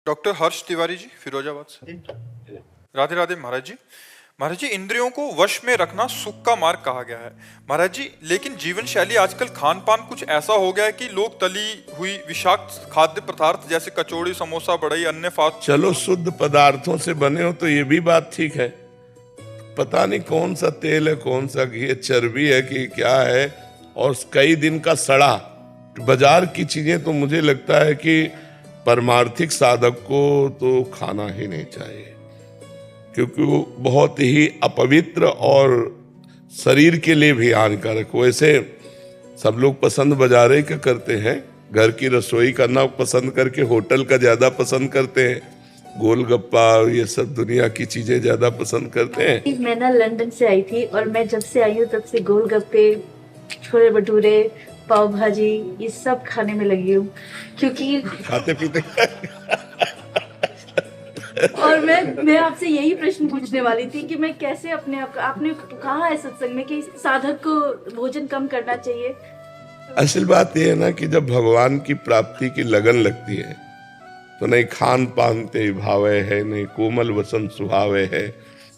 Doctor हर्ष तिवारी जी, फिरोजाबाद से। राधे राधे महाराज जी। महाराज जी, इंद्रियों को वश में रखना सुख का मार्ग कहा गया है महाराज जी, लेकिन जीवन शैली आजकल खान पान कुछ ऐसा हो गया है कि लोग तली हुई विषाक्त खाद्य पदार्थ जैसे कचौड़ी, समोसा, बड़ई, अन्य फास्ट। चलो शुद्ध पदार्थों से बने हो तो ये भी बात ठीक है। पता नहीं कौन सा तेल है, कौन सा घी है, चर्बी है कि क्या है, और कई दिन का सड़ा। बाजार की चीजें तो मुझे लगता है कि परमार्थिक साधक को तो खाना ही नहीं चाहिए, क्योंकि वो बहुत ही अपवित्र और शरीर के लिए भी हानिकारक। वैसे सब लोग पसंद बाजारे का करते हैं, घर की रसोई करना पसंद करके होटल का ज्यादा पसंद करते हैं, गोलगप्पा ये सब दुनिया की चीजें ज्यादा पसंद करते हैं। मैं ना लंदन से आई थी और मैं जब से आई हूँ तब से गोलगप्पे, छोले भटूरे, पाव भाजी ये सब खाने में लगी हूँ, क्योंकि खाते पीते और मैं आपसे यही प्रश्न पूछने वाली थी कि मैं कैसे अपने आप, आपने कहा है सत्संग में कि साधक को भोजन कम करना चाहिए। असल बात यह है ना कि जब भगवान की प्राप्ति की लगन लगती है तो नहीं खान पान ते भावे है, नहीं कोमल वसन सुहावे है,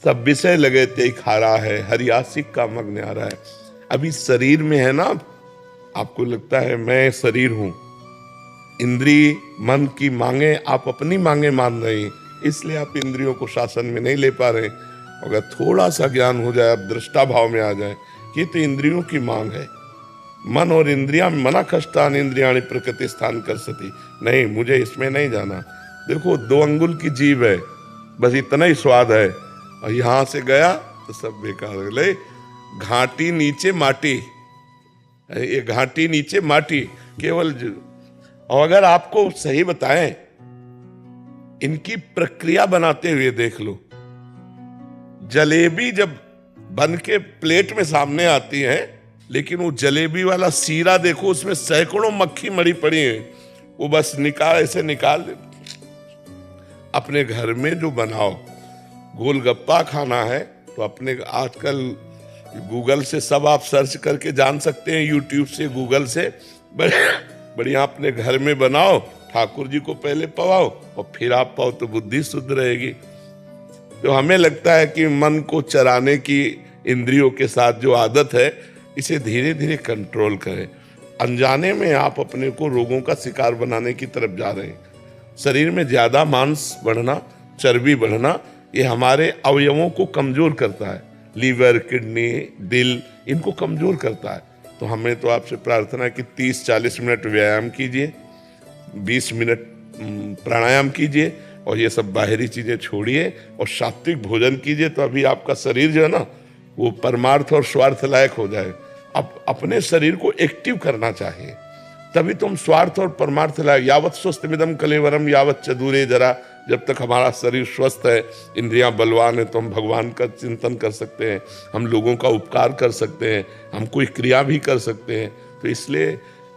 सब विषय लगे ते खारा है, हरियासिक का मग न्यारा है। अभी शरीर में है ना, आपको लगता है मैं शरीर हूं, इंद्री मन की मांगे आप अपनी मांगे मान रहे हैं, इसलिए आप इंद्रियों को शासन में नहीं ले पा रहे। अगर थोड़ा सा ज्ञान हो जाए, आप दृष्टा भाव में आ जाए कि तो इंद्रियों की मांग है। मन और इंद्रियां मना कष्टान इंद्रियाणी प्रकृति स्थान कर सती, नहीं मुझे इसमें नहीं जाना। देखो 2 अंगुल की जीभ है, बस इतना ही स्वाद है, और यहां से गया तो सब बेकार। ले घाटी नीचे माटी, ये घाटी नीचे माटी केवल। और अगर आपको सही बताएं, इनकी प्रक्रिया बनाते हुए देख लो, जलेबी जब बन के प्लेट में सामने आती है, लेकिन वो जलेबी वाला सीरा देखो, उसमें सैकड़ों मक्खी मरी पड़ी है, वो बस ऐसे निकाल दे। अपने घर में जो बनाओ, गोलगप्पा खाना है तो अपने आजकल गूगल से सब आप सर्च करके जान सकते हैं, यूट्यूब से, गूगल से, बढ़िया अपने घर में बनाओ, ठाकुर जी को पहले पवाओ और फिर आप पाओ तो बुद्धि शुद्ध रहेगी। तो हमें लगता है कि मन को चराने की इंद्रियों के साथ जो आदत है, इसे धीरे धीरे कंट्रोल करें। अनजाने में आप अपने को रोगों का शिकार बनाने की तरफ जा रहे हैं। शरीर में ज्यादा मांस बढ़ना, चर्बी बढ़ना, ये हमारे अवयवों को कमजोर करता है। लीवर, किडनी, दिल, इनको कमजोर करता है। तो हमें तो आपसे प्रार्थना है कि 30-40 मिनट व्यायाम कीजिए, 20 मिनट प्राणायाम कीजिए, और ये सब बाहरी चीजें छोड़िए और सात्विक भोजन कीजिए। तो अभी आपका शरीर जो है ना, वो परमार्थ और स्वार्थ लायक हो जाए। अब अपने शरीर को एक्टिव करना चाहिए, तभी तुम स्वार्थ और परमार्थ लायक। यावत स्वस्थमिदम कलेवरम यावत चदूरे जरा, जब तक हमारा शरीर स्वस्थ है, इंद्रियां बलवान है, तो हम भगवान का चिंतन कर सकते हैं, हम लोगों का उपकार कर सकते हैं, हम कोई क्रिया भी कर सकते हैं। तो इसलिए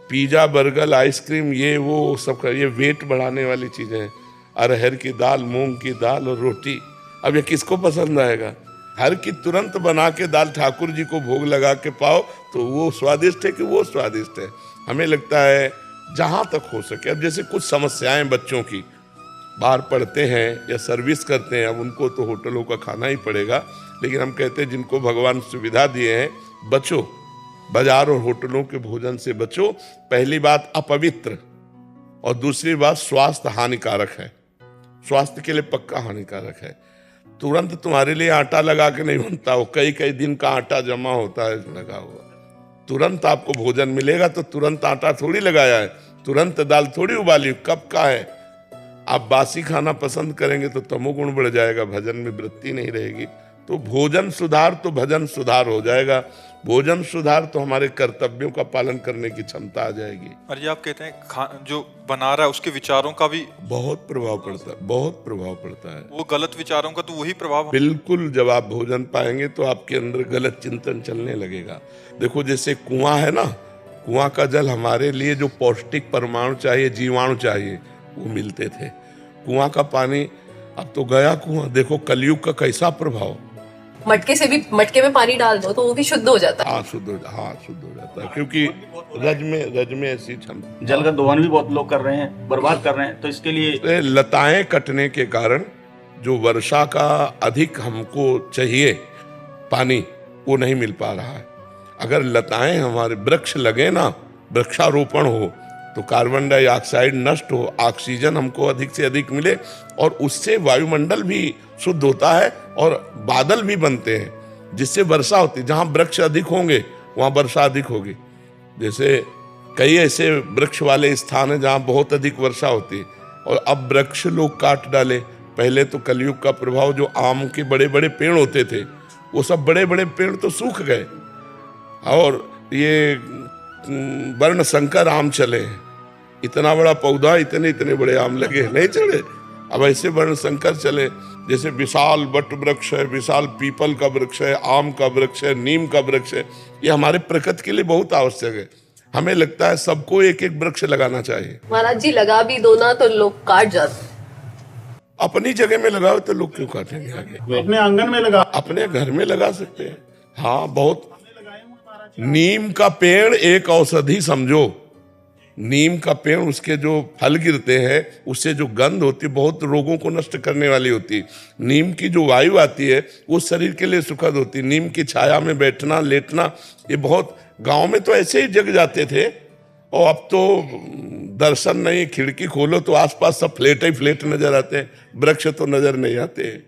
पिज्जा, बर्गर, आइसक्रीम, ये वो सब ये वेट बढ़ाने वाली चीजें हैं। अरहर की दाल, मूंग की दाल और रोटी, अब ये किसको पसंद आएगा? हर की तुरंत बना के दाल ठाकुर जी को भोग लगा के पाओ तो वो स्वादिष्ट है कि वो स्वादिष्ट है। हमें लगता है जहां तक हो सके, अब जैसे कुछ समस्याएं बच्चों की, बाहर पढ़ते हैं या सर्विस करते हैं, अब उनको तो होटलों का खाना ही पड़ेगा, लेकिन हम कहते हैं जिनको भगवान सुविधा दिए हैं, बचो, बाजार और होटलों के भोजन से बचो। पहली बात अपवित्र, और दूसरी बात स्वास्थ्य हानिकारक है, स्वास्थ्य के लिए पक्का हानिकारक है। तुरंत तुम्हारे लिए आटा लगा के नहीं बनता, वो कई कई दिन का आटा जमा होता है लगा हुआ। तुरंत आपको भोजन मिलेगा तो तुरंत आटा थोड़ी लगाया है, तुरंत दाल थोड़ी उबाली, कब का है। आप बासी खाना पसंद करेंगे तो तमोगुण बढ़ जाएगा, भजन में वृत्ति नहीं रहेगी। तो भोजन सुधार तो भजन सुधार हो जाएगा, भोजन सुधार तो हमारे कर्तव्यों का पालन करने की क्षमता आ जाएगी। और ये आप कहते हैं जो बना रहा है उसके विचारों का भी बहुत प्रभाव पड़ता है, बहुत प्रभाव पड़ता है। वो गलत विचारों का तो वही प्रभाव। बिल्कुल, जब आप भोजन पाएंगे तो आपके अंदर गलत चिंतन चलने लगेगा। देखो जैसे कुआं है ना, कुआं का जल हमारे लिए जो पौष्टिक परमाणु चाहिए, जीवाणु चाहिए, वो मिलते थे। कुआं का पानी अब तो गया कुआं। देखो कलयुग का कैसा प्रभाव, मटके से भी, मटके में पानी डाल दो तो वो भी शुद्ध हो जाता है। हाँ शुद्ध हो जाता है, क्योंकि रज में ऐसी क्षमता। जल का दोहन भी बहुत लोग कर रहे हैं, बर्बाद कर रहे हैं, तो इसके लिए लताएं कटने के कारण जो वर्षा का अधिक हमको चाहिए पानी, वो नहीं मिल पा रहा है। अगर लताएं हमारे वृक्ष लगे ना, वृक्षारोपण हो, तो कार्बन डाइऑक्साइड नष्ट हो, ऑक्सीजन हमको अधिक से अधिक मिले, और उससे वायुमंडल भी शुद्ध होता है और बादल भी बनते हैं, जिससे वर्षा होती है। जहाँ वृक्ष अधिक होंगे वहाँ वर्षा अधिक होगी। जैसे कई ऐसे वृक्ष वाले स्थान हैं जहाँ बहुत अधिक वर्षा होती है, और अब वृक्ष लोग काट डाले। पहले तो कलयुग का प्रभाव, जो आम के बड़े बड़े पेड़ होते थे, वो सब बड़े बड़े पेड़ तो सूख गए, और ये वर्ण संकर आम चले। इतना बड़ा पौधा, इतने इतने बड़े आम लगे, नहीं चले। अब ऐसे वर्ण संकर चले, जैसे विशाल वट वृक्ष है, विशाल पीपल का वृक्ष है, आम का वृक्ष है, नीम का वृक्ष है। ये हमारे प्रकृति के लिए बहुत आवश्यक है। हमें लगता है सबको एक एक वृक्ष लगाना चाहिए। महाराज जी लगा भी दो ना तो लोग काट जाते हैं। अपनी जगह में लगाओ तो लोग क्यों काटेंगे आगे? अपने आंगन में लगा, अपने घर में लगा सकते हैं। हाँ, बहुत। नीम का पेड़ एक औषधि समझो। नीम का पेड़, उसके जो फल गिरते हैं, उससे जो गंध होती है, बहुत रोगों को नष्ट करने वाली होती है। नीम की जो वायु आती है, वो शरीर के लिए सुखद होती है। नीम की छाया में बैठना, लेटना, ये बहुत, गांव में तो ऐसे ही जग जाते थे, और अब तो दर्शन नहीं, खिड़की खोलो तो आसपास सब फ्लैट ही फ्लैट नजर आते हैं, वृक्ष तो नजर नहीं आते हैं।